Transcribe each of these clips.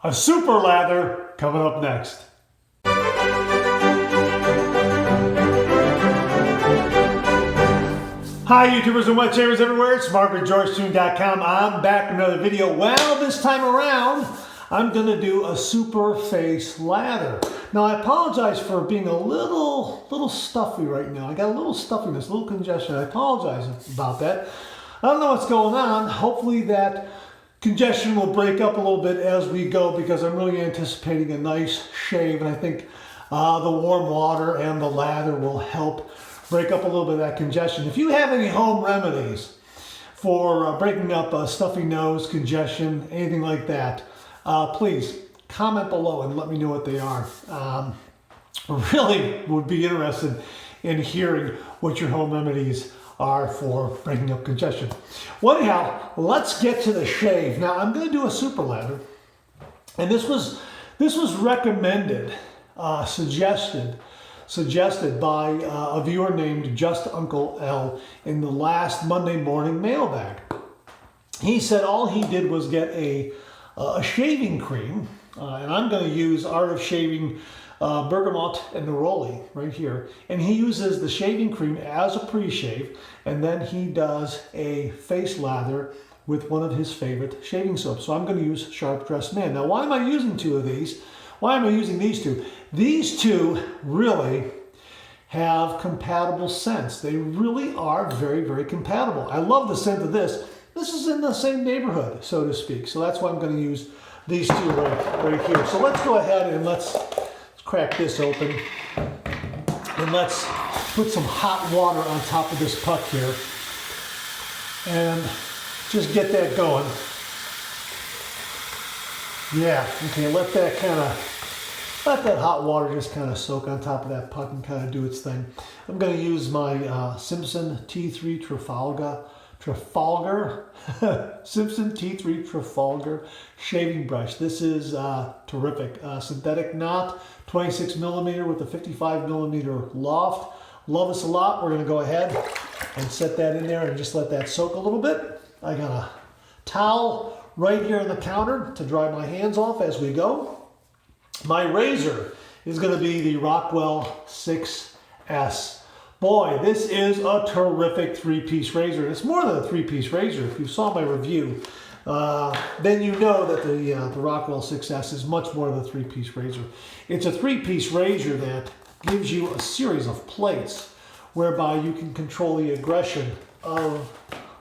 A super lather coming up next. Hi YouTubers and wet shavers everywhere, it's MargaretGeorgeTune.com. I'm back with another video. Well, this time around, I'm going to do a super face lather. Now I apologize for being a little stuffy right now. I got a little stuffiness, a little congestion. I apologize about that. I don't know what's going on. Hopefully that congestion will break up a little bit as we go, because I'm really anticipating a nice shave, and I think the warm water and the lather will help break up a little bit of that congestion. If you have any home remedies for breaking up a stuffy nose, congestion, anything like that, please comment below and let me know what they are. Really would be interested in hearing what your home remedies are for breaking up congestion. Well, anyhow, let's get to the shave. Now I'm going to do a super lather, and this was recommended, suggested by a viewer named Just Uncle L in the last Monday morning mailbag. He said all he did was get a shaving cream, and I'm going to use Art of Shaving Bergamot Neroli right here, and he uses the shaving cream as a pre-shave, and then he does a face lather with one of his favorite shaving soaps. So I'm going to use Sharped Dressed Man. Now, why am I using two of these? Why am I using these two? These two really have compatible scents. They really are very, very compatible. I love the scent of this. This is in the same neighborhood, so to speak. So that's why I'm going to use these two right here. So let's go ahead and let's crack this open. And let's put some hot water on top of this puck here. And just get that going. Yeah, okay, let that hot water just kind of soak on top of that puck and kind of do its thing. I'm going to use my Simpson T3 Trafalgar Simpson T3 Trafalgar shaving brush. This is terrific. Synthetic knot, 26 millimeter with a 55 millimeter loft. Love this a lot. We're going to go ahead and set that in there and just let that soak a little bit. I got a towel right here on the counter to dry my hands off as we go. My razor is going to be the Rockwell 6S. Boy, this is a terrific three-piece razor. It's more than a three-piece razor. If you saw my review, then you know that the Rockwell 6S is much more than a three-piece razor. It's a three-piece razor that gives you a series of plates whereby you can control the aggression of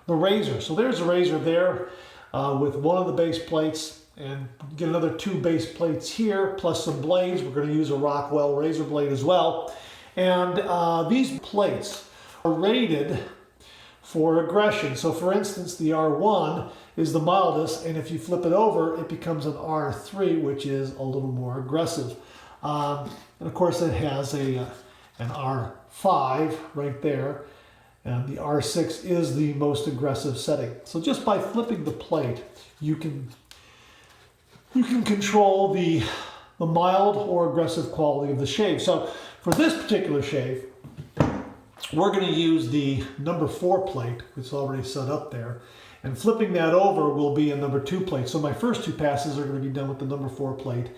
the razor. So there's a razor there with one of the base plates, and get another two base plates here, plus some blades. We're going to use a Rockwell razor blade as well. And these plates are rated for aggression. So for instance, the R1 is the mildest, and if you flip it over, it becomes an R3, which is a little more aggressive. And of course, it has an R5 right there, and the R6 is the most aggressive setting. So just by flipping the plate, you can control the mild or aggressive quality of the shave. So for this particular shave, we're going to use the number 4 plate, which is already set up there, and flipping that over will be a number 2 plate. So my first 2 passes are going to be done with the number 4 plate,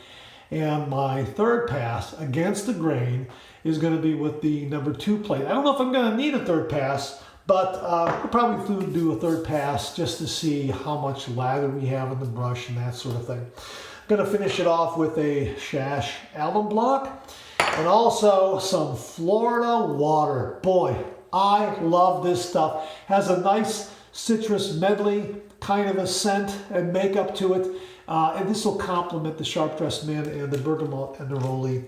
and my third pass against the grain is going to be with the number 2 plate. I don't know if I'm going to need a third pass, but we'll probably do a third pass just to see how much lather we have in the brush and that sort of thing. I'm going to finish it off with a Shash alum block and also some Florida water. Boy, I love this stuff. Has a nice citrus medley kind of a scent and makeup to it. And this will complement the Sharped Dressed Man and the Bergamot Neroli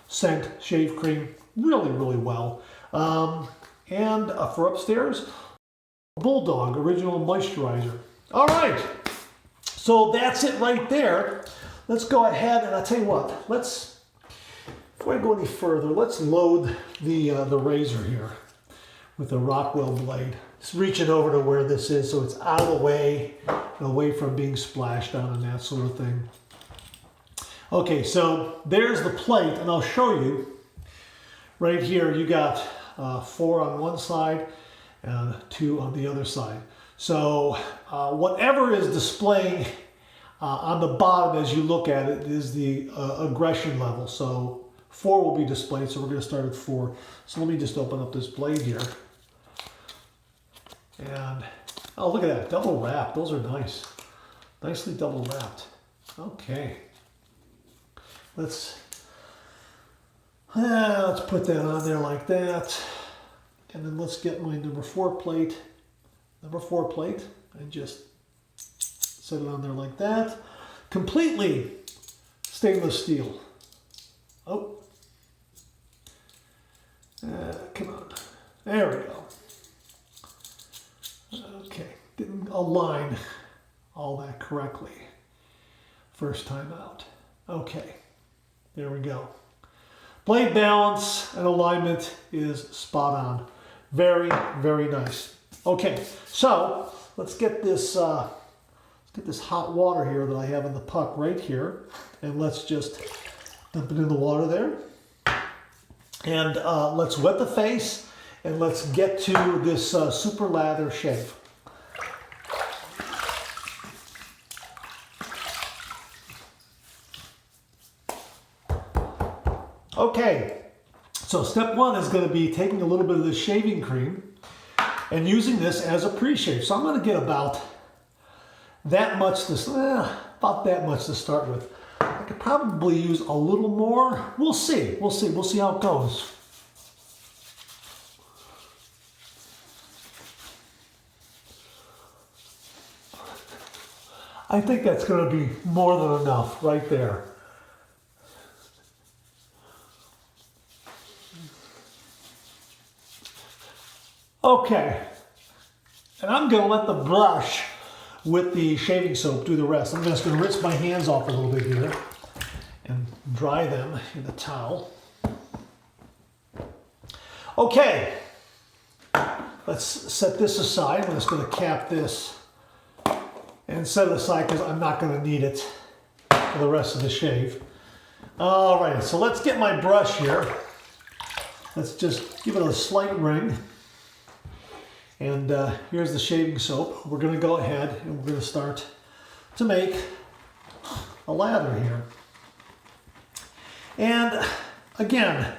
scent shave cream really, really well. And for upstairs, Bulldog Original Moisturizer. All right, so that's it right there. Let's go ahead and I'll tell you what, before I go any further, let's load the razor here with the Rockwell blade. Just reach it over to where this is so it's out of the way and away from being splashed on and that sort of thing. Okay, so there's the plate, and I'll show you right here. You got 4 on one side and 2 on the other side. So whatever is displaying On the bottom, as you look at it, is the aggression level. So 4 will be displayed, so we're going to start at 4. So let me just open up this blade here. And, oh, look at that, double wrap. Those are nice. Nicely double wrapped. Okay. Let's put that on there like that. And then let's get my number 4 plate. Number 4 plate. And just set it on there like that. Completely stainless steel. Oh. Come on. There we go. Okay. Didn't align all that correctly first time out. Okay. There we go. Blade balance and alignment is spot on. Very, very nice. Okay, so let's get this hot water here that I have in the puck right here, and let's just dump it in the water there. And let's wet the face, and let's get to this super lather shave. Okay, so step 1 is going to be taking a little bit of this shaving cream and using this as a pre-shave. So I'm going to get about that much to start with. I could probably use a little more. We'll see. We'll see how it goes. I think that's going to be more than enough right there. Okay, and I'm going to let the brush with the shaving soap do the rest. I'm just going to rinse my hands off a little bit here and dry them in the towel. Okay, let's set this aside. I'm just going to cap this and set it aside because I'm not going to need it for the rest of the shave. All right, so let's get my brush here. Let's just give it a slight wring. And here's the shaving soap. We're going to go ahead and we're going to start to make a lather here. And again,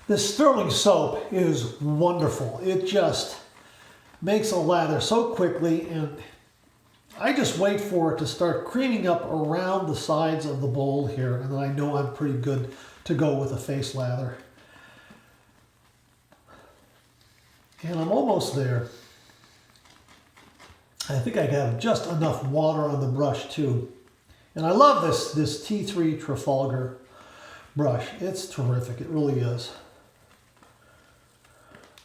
this sterling soap is wonderful. It just makes a lather so quickly, and I just wait for it to start creaming up around the sides of the bowl here, and then I know I'm pretty good to go with a face lather. And I'm almost there. I think I have just enough water on the brush too. And I love this T3 Trafalgar brush. It's terrific, it really is.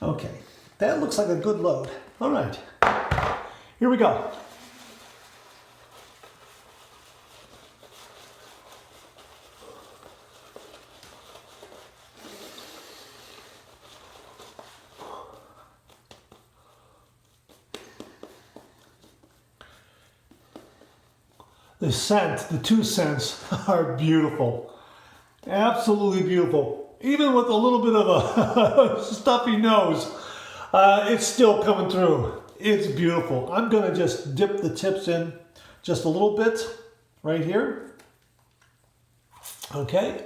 Okay, that looks like a good load. All right, here we go. The scent, the 2 scents are beautiful. Absolutely beautiful. Even with a little bit of a stuffy nose, it's still coming through. It's beautiful. I'm going to just dip the tips in just a little bit right here. Okay.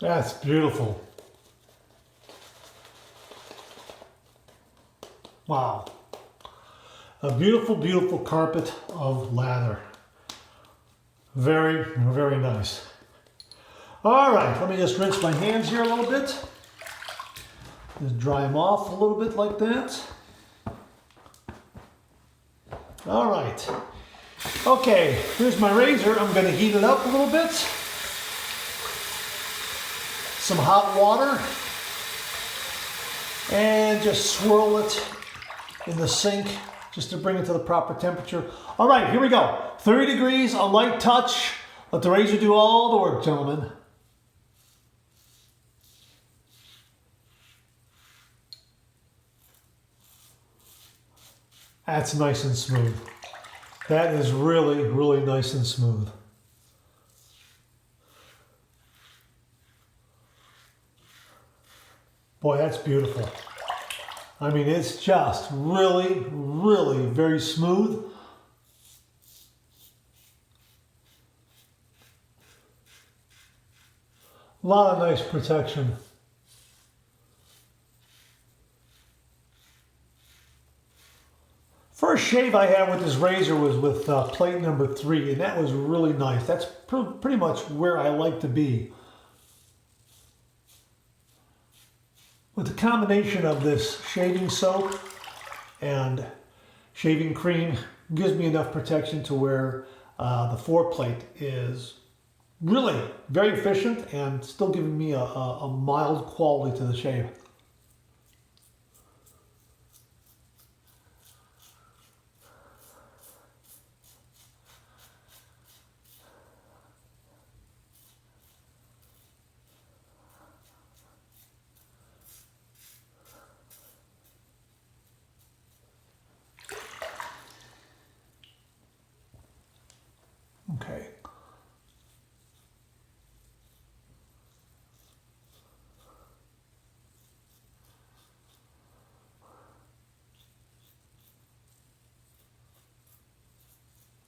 That's beautiful. Wow. A beautiful, beautiful carpet of lather. Very, very nice. All right, let me just rinse my hands here a little bit. Just dry them off a little bit like that. All right. Okay, here's my razor. I'm going to heat it up a little bit. Some hot water, and just swirl it in the sink just to bring it to the proper temperature. All right, here we go. 30 degrees, a light touch. Let the razor do all the work, gentlemen. That's nice and smooth. That is really, really nice and smooth. Boy, that's beautiful. I mean, it's just really, really very smooth. A lot of nice protection. First shave I had with this razor was with plate number 3, and that was really nice. That's pretty much where I like to be. With the combination of this shaving soap and shaving cream, gives me enough protection to where the 4 plate is really very efficient and still giving me a mild quality to the shave. Okay.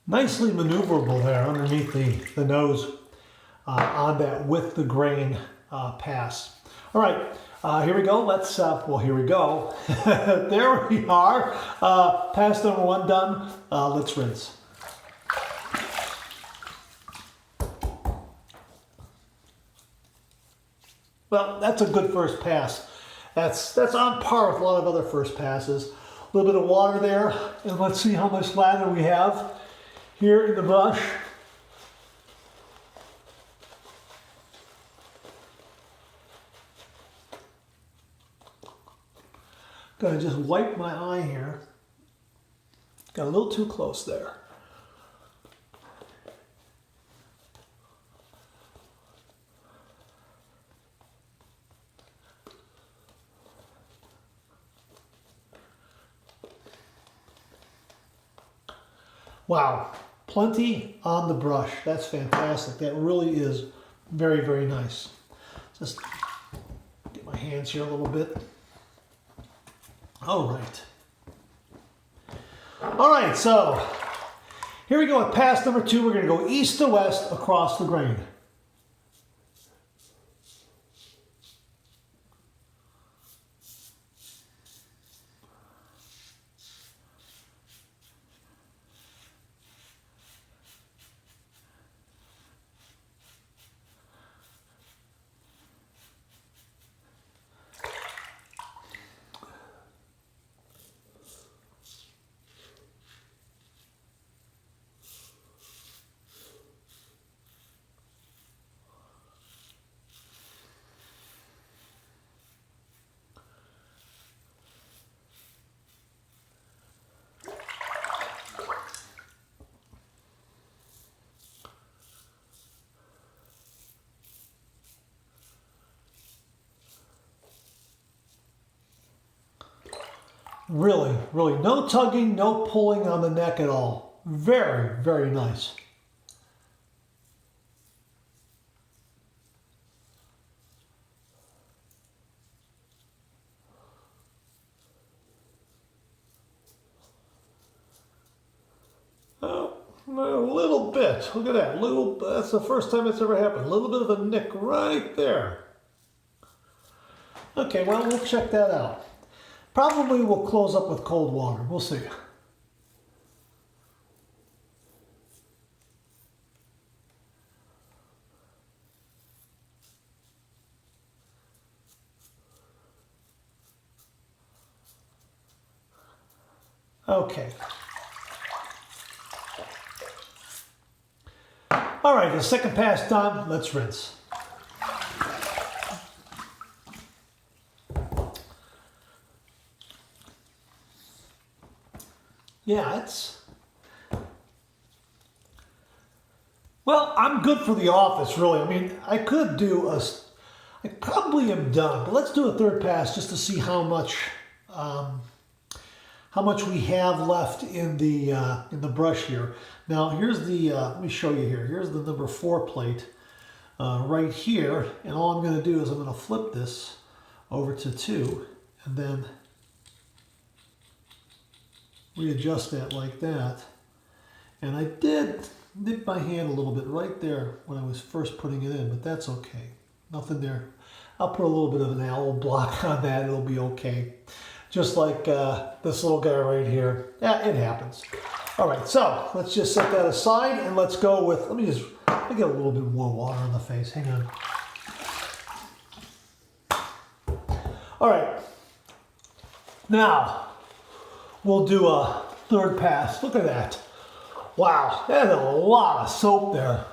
Nicely maneuverable there underneath the nose on that with the grain pass. All right, here we go. Let's, well, here we go. There we are. Pass number 1 done. Let's rinse. Well, that's a good first pass. That's on par with a lot of other first passes. A little bit of water there, and let's see how much lather we have here in the brush. Gonna just wipe my eye here. Got a little too close there. Wow, plenty on the brush. That's fantastic. That really is very, very nice. Just get my hands here a little bit. All right. All right, so here we go with pass number 2. We're going to go east to west across the grain. Really, really, no tugging, no pulling on the neck at all. Very, very nice. Oh, a little bit. Look at that. That's the first time it's ever happened. A little bit of a nick right there. Okay, well, we'll check that out. Probably we'll close up with cold water. We'll see. Okay. All right, the second pass done. Let's rinse. Yeah, well, I'm good for the office, really. I mean, I probably am done, but let's do a third pass just to see how much we have left in the brush here. Now, here's let me show you here. Here's the number 4 plate right here, and all I'm going to do is I'm going to flip this over to 2, and then readjust that like that. And I did nip my hand a little bit right there when I was first putting it in, but that's okay. Nothing there. I'll put a little bit of an alloy block on that. It'll be okay. Just like this little guy right here. Yeah, it happens. All right, so let's just set that aside and let's go with, let me get a little bit more water on the face. Hang on. All right, now we'll do a third pass. Look at that. Wow, that's a lot of soap there.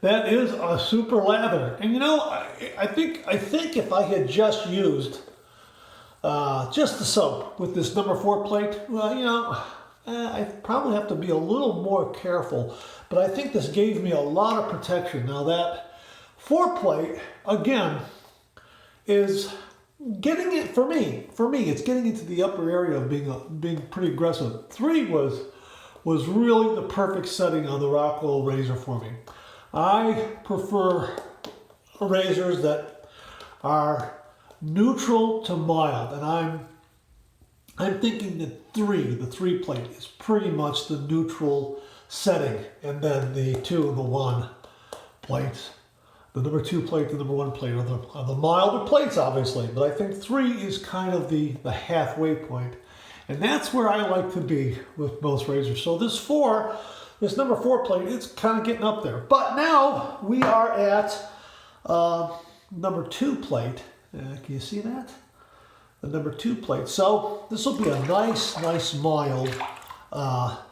That is a super lather. And you know, I think if I had just used just the soap with this number 4 plate, well, you know, I probably have to be a little more careful. But I think this gave me a lot of protection. Now that 4 plate, again, is getting it, for me, it's getting into the upper area of being pretty aggressive. 3 was really the perfect setting on the Rockwell razor for me. I prefer razors that are neutral to mild, and I'm thinking that the 3 plate is pretty much the neutral setting, and then the 2 and the 1 plates, the number 2 plate, the number 1 plate are the milder plates, obviously, but I think 3 is kind of the halfway point, and that's where I like to be with most razors. So this number 4 plate, it's kind of getting up there. But now we are at number 2 plate. Can you see that? The number 2 plate. So this will be a nice mild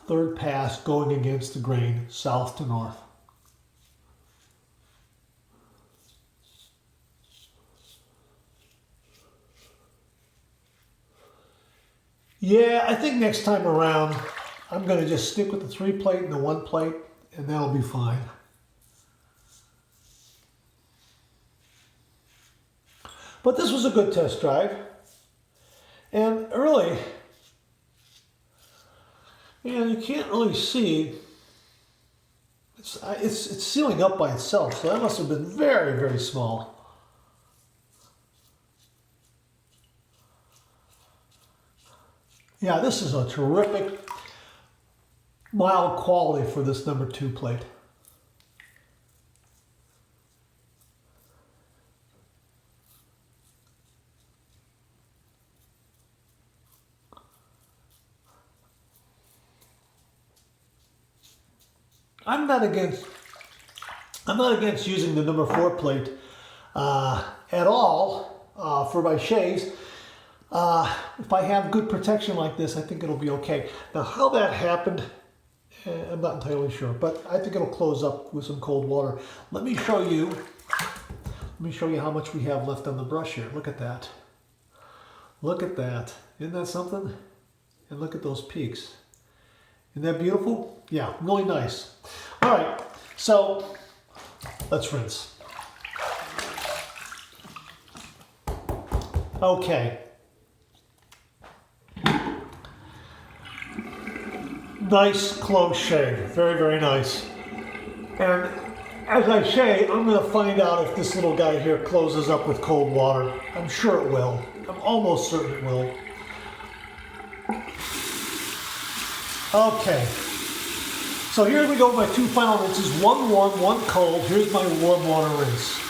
third pass going against the grain, south to north. Yeah, I think next time around, I'm going to just stick with the 3 plate and the 1 plate, and that'll be fine. But this was a good test drive. And really, you can't really see. It's sealing up by itself, so that must have been very, very small. Yeah, this is a terrific mild quality for this number 2 plate. I'm not against using the number 4 plate at all for my shaves. If I have good protection like this, I think it'll be okay. Now, how that happened, I'm not entirely sure, but I think it'll close up with some cold water. Let me show you how much we have left on the brush here. Look at that. Look at that. Isn't that something? And look at those peaks. Isn't that beautiful? Yeah, really nice. All right, so let's rinse. Okay. Nice close shave, very, very nice. And as I shave, I'm going to find out if this little guy here closes up with cold water. I'm sure it will. I'm almost certain it will. Okay. So here we go with my 2 final rinses. 1 warm, 1 cold. Here's my warm water rinse.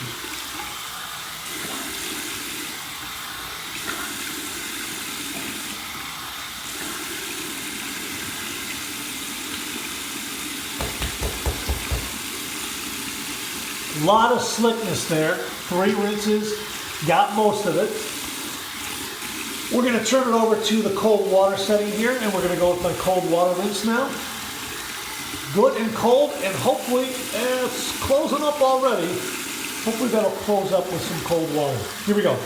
A lot of slickness there. 3 rinses, got most of it. We're going to turn it over to the cold water setting here, and we're going to go with my cold water rinse now. Good and cold, and hopefully it's closing up already. Hopefully that'll close up with some cold water. Here we go.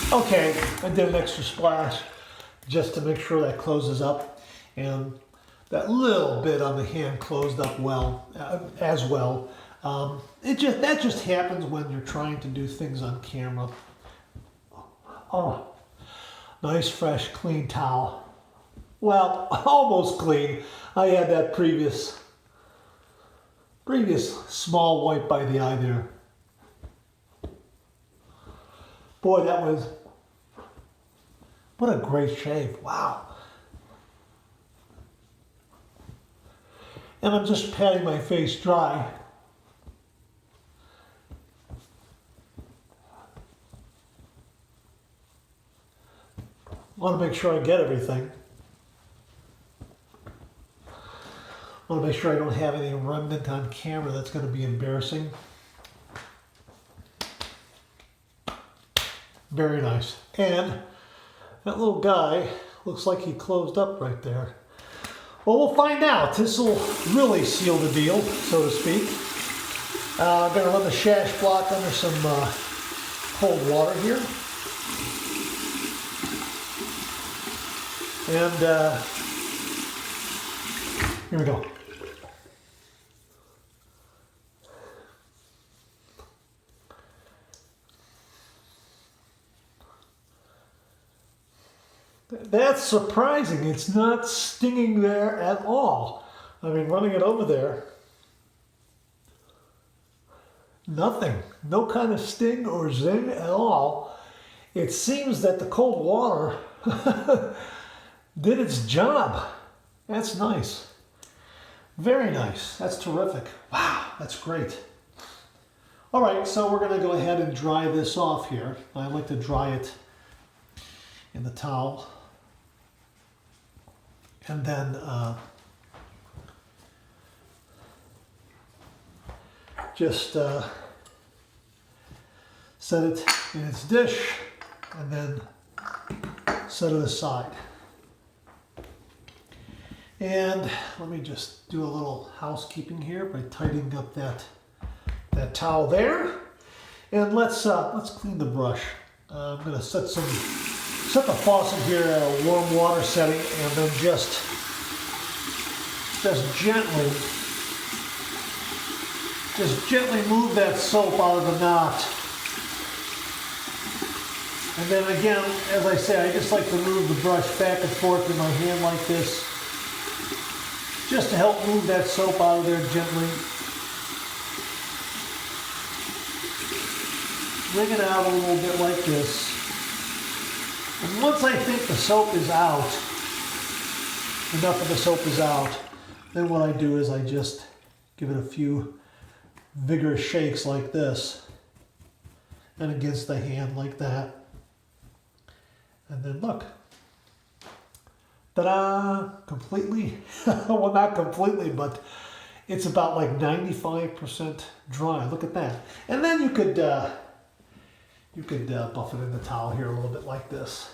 Okay, I did an extra splash just to make sure that closes up, and that little bit on the hand closed up well, as well. That just happens when you're trying to do things on camera. Oh, nice, fresh, clean towel. Well, almost clean. I had that previous small wipe by the eye there. Boy, what a great shave. Wow. And I'm just patting my face dry. Want to make sure I get everything. Want to make sure I don't have any remnant on camera that's going to be embarrassing. Very nice. And that little guy looks like he closed up right there. Well, we'll find out. This will really seal the deal, so to speak. I'm going to run the shash block under some cold water here. And here we go. That's surprising. It's not stinging there at all. I mean, running it over there, nothing. No kind of sting or zing at all. It seems that the cold water did its job. That's nice. Very nice. That's terrific. Wow, that's great. All right, so we're going to go ahead and dry this off here. I like to dry it in the towel. And then just set it in its dish and then set it aside. And let me just do a little housekeeping here by tidying up that towel there. And let's clean the brush. I'm going to set the faucet here at a warm water setting, and then just gently move that soap out of the knot. And then again, as I say, I just like to move the brush back and forth in my hand like this, just to help move that soap out of there gently. Bring it out a little bit like this. And once I think the soap is out, enough of the soap is out, then what I do is I just give it a few vigorous shakes like this, and against the hand like that. And then look, ta-da, completely, well, not completely, but it's about like 95% dry. Look at that. And then you could buff it in the towel here a little bit like this.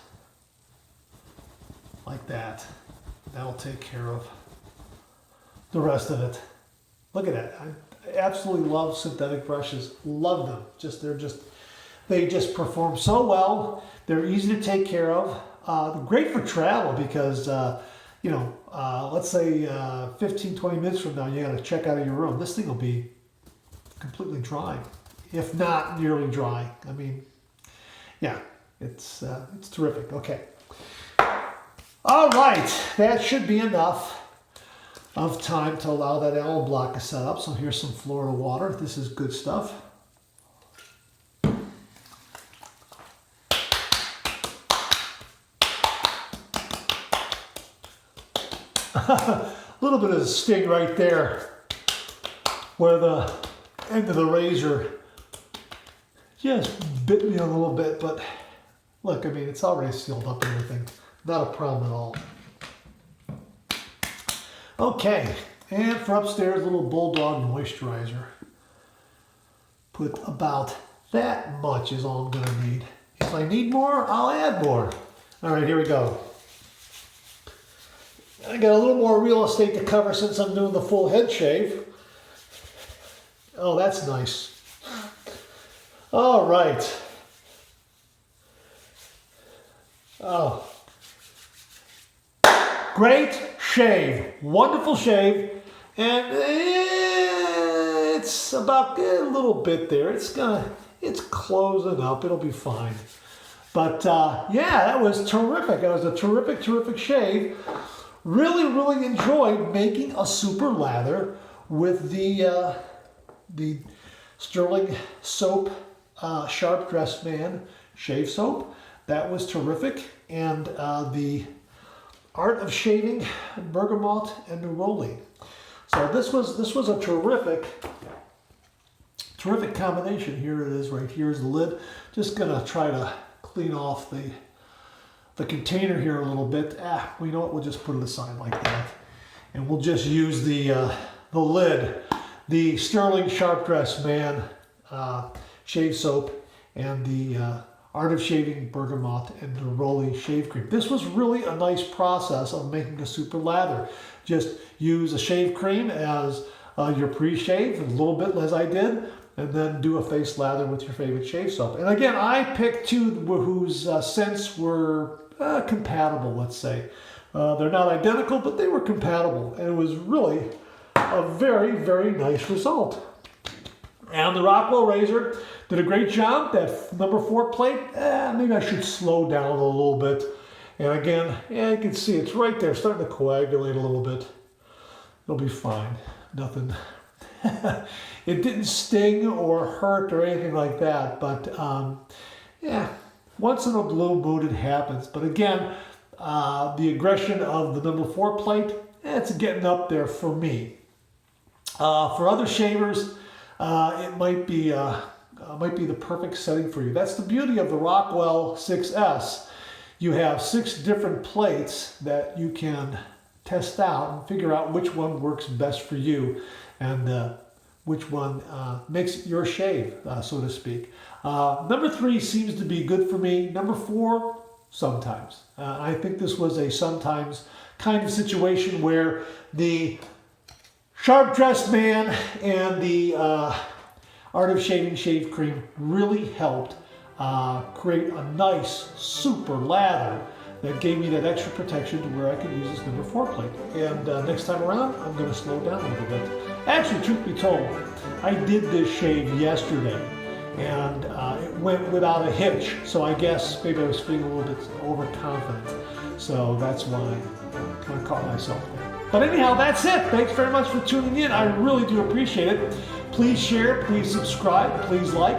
Like that. That'll take care of the rest of it. Look at that. I absolutely love synthetic brushes. Love them. They just perform so well. They're easy to take care of. They're great for travel because, let's say 15, 20 minutes from now, you got to check out of your room. This thing will be completely dry, if not nearly dry. I mean, yeah, it's terrific. Okay. All right, that should be enough of time to allow that alum block to set up. So here's some Florida water. This is good stuff. A little bit of a sting right there where the end of the razor just bit me a little bit, but look, I mean, it's already sealed up and everything. Not a problem at all. Okay, and for upstairs, a little Bulldog moisturizer. Put about that much is all I'm going to need. If I need more, I'll add more. All right, here we go. I got a little more real estate to cover since I'm doing the full head shave. Oh, that's nice. All right. Oh. Great shave. Wonderful shave. And it's about a little bit there. It's closing up. It'll be fine. But yeah, that was terrific. That was a terrific shave. Really, really enjoyed making a super lather with the Sterling Soap Sharped Dressed Man shave soap. That was terrific. And the Art of Shaving Bergamot Neroli. So this was a terrific combination. Here it is, right here is the lid. Just gonna try to clean off the container here a little bit. Well, you know what? We'll just put it aside like that, and we'll just use the lid, the Sterling Sharped Dressed Man shave soap, and the Art of Shaving Bergamot and Neroli shave cream. This was really a nice process of making a super lather. Just use a shave cream as your pre-shave, a little bit as I did, and then do a face lather with your favorite shave soap. And again, I picked two whose scents were compatible, let's say. They're not identical, but they were compatible. And it was really a very nice result. And the Rockwell razor did a great job. That number 4 plate, maybe I should slow down a little bit. And again, you can see it's right there, starting to coagulate a little bit. It'll be fine. Nothing. It didn't sting or hurt or anything like that, but yeah, once in a blue moon it happens. But again, the aggression of the number 4 plate, it's getting up there for me. For other shavers, it might be the perfect setting for you. That's the beauty of the Rockwell 6S. You have 6 different plates that you can test out and figure out which one works best for you, and which one makes your shave, so to speak. Number 3 seems to be good for me. Number 4, sometimes. I think this was a sometimes kind of situation where the Sharp Dressed Man and the Art of Shaving shave cream really helped create a nice super lather that gave me that extra protection to where I could use this number 4 plate. And next time around, I'm going to slow down a little bit. Actually, truth be told, I did this shave yesterday, and it went without a hitch. So I guess maybe I was feeling a little bit overconfident. So that's why I kind of caught myself there. But anyhow, that's it. Thanks very much for tuning in. I really do appreciate it. Please share, please subscribe, please like.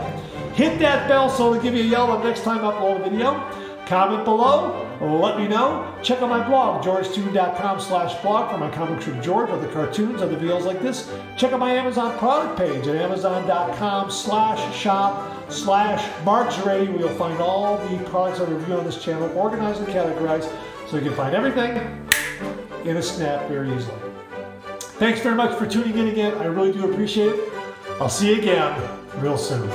Hit that bell so it'll give you a yell the next time I upload a video. Comment below, let me know. Check out my blog, georgetoon.com/blog for my comic strip George with the cartoons and the videos like this. Check out my Amazon product page at amazon.com/shop/markzarady, where you'll find all the products I review on this channel, organized and categorized, so you can find everything in a snap very easily. Thanks very much for tuning in again. I really do appreciate it. I'll see you again real soon.